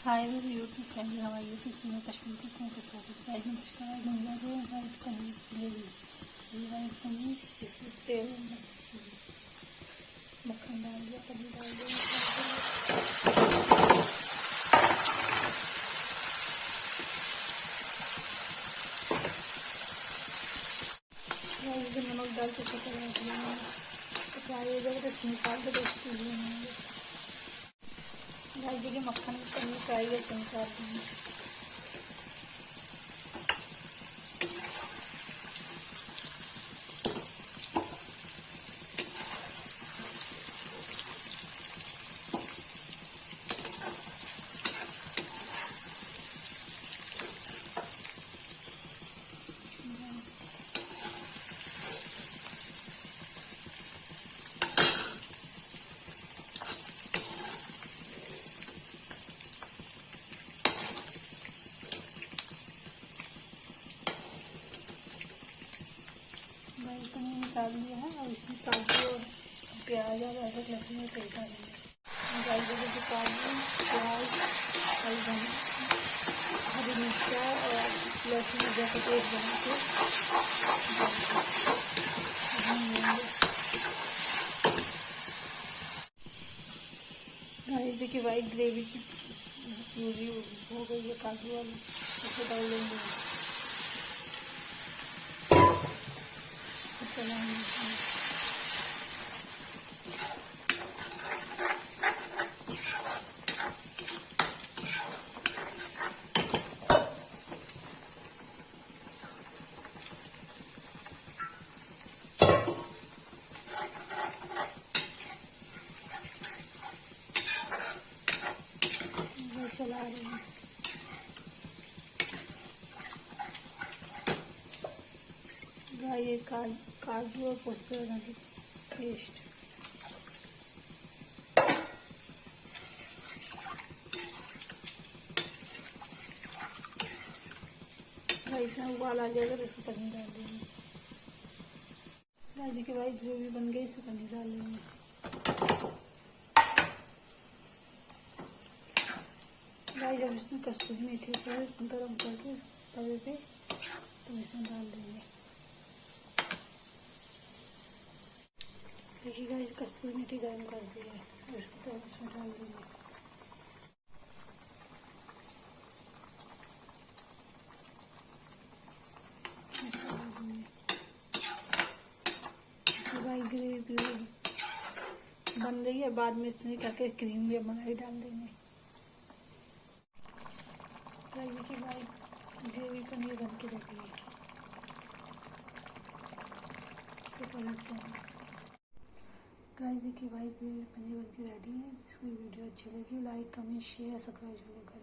हाय मेरे YouTube family, हमारे YouTube channel Kashmir cooking का स्वागत है। नमस्कार। मंगला को वाइट पनीर जलेबी, ये वाइट पनीर इसमें तेल मक्खन डाल दिया, पनीर डाल दिया, नमक डाल के चला दिया। फ्राई हो जाएगा तो इसमें निकाल के इसके लिए भाई देखिए मक्खन पनीर फ्राई करके निकाल देंगे। पनीर निकाल दिया है और इसमें काजू और प्याज और अदरक लहसुन का पेस्ट डालेंगे। काजू प्याज हरी मिर्चा और लहसुन अदरक का पेस्ट बना के देखिए वाइट ग्रेवी की पूरी हो गई है काजू वाली, इसे डाल लेंगे। चला रही हूँ ये काजू और पोस्ते की पेस्ट इसमें उबाल आ जाएगा तो इसको पनीर डाल देंगे। भाजी के भाई जो भी बन गई इसको पनीर डाल देंगे। भाई जब इसमें कस्तूरी मेथी को गरम करके तवे पे तो इसमें डाल देंगे। देखिए गाइस कस्तूरी मेथी गरम कर दी है और इसको तवे इसमें डाल देंगे। भाई ग्रेवी बन रही है, बाद में इसमें करके क्रीम भी मलाई डाल देंगे। देखिए भाई ग्रेवी पनीर बन के रेडी है, इसे पलटते हैं। गाइस देखिए भाई ग्रेवी पनीर बन के रेडी है। जिसको वीडियो अच्छी लगी लाइक कमेंट शेयर सब्सक्राइब जरूर करें।